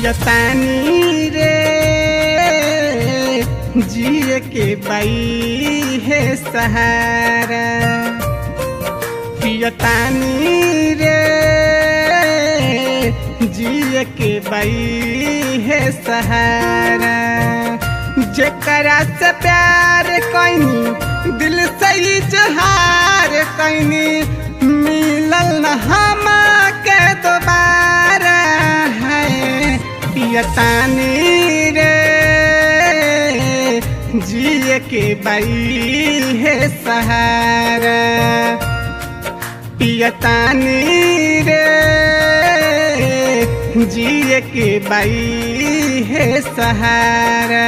पियतानी रे जिए के बाई है सहारा, पियतानी रे जिए के बाई है सहारा। जेकरा से प्यार कैनी दिल से इजहार कैनी मिलल न हमके दोबारा है। पियतानी रे जिए के बाई है सहारा, पियतानी रे जिए के बाई है सहारा।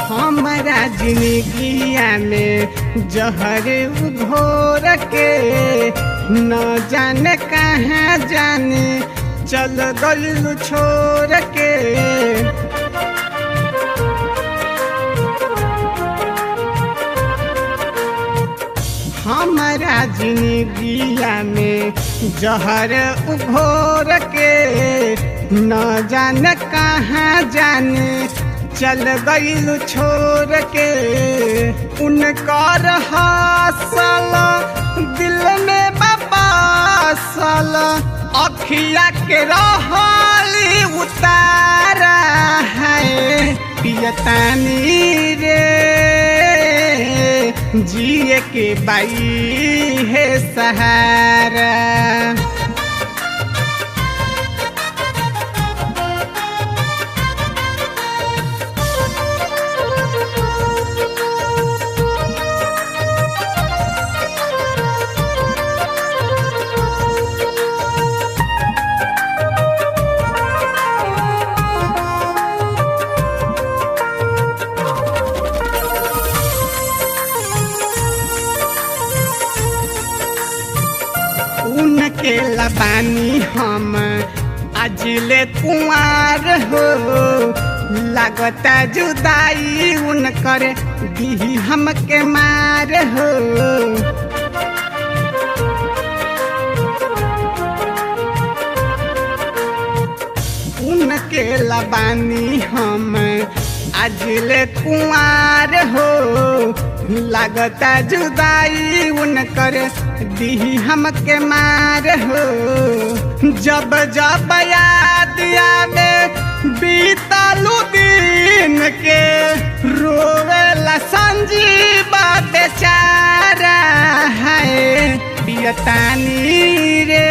हमारा जिंदगिया में जहर घोर के न जाने कहाँ जाने चल गइल छोड़ के। हमारा जिंदगिया में जहर घोर के न जाने कहाँ जाने चल गइल छोड़ के। उनकर हासल दिल में बसल अखिया के रहली उतारा है। पियतानी रे जिए के बाई है सहारा, उनके लबानी हम अजले कुंवार हो। लगता जुदाई उनकर दी हमके मार हो। उनके लबानी हम अजले कुंवार हो। लगता जुदाई उनकर दी हमके मार हो। जब जब याद आवे बीतलू दिन के रोवेला संजीवा बेचारा है। पियतानी रे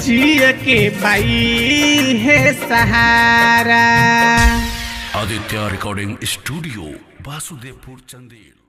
जिए के बाई है सहारा। Aditya recording studio Vasudevpur Chandel.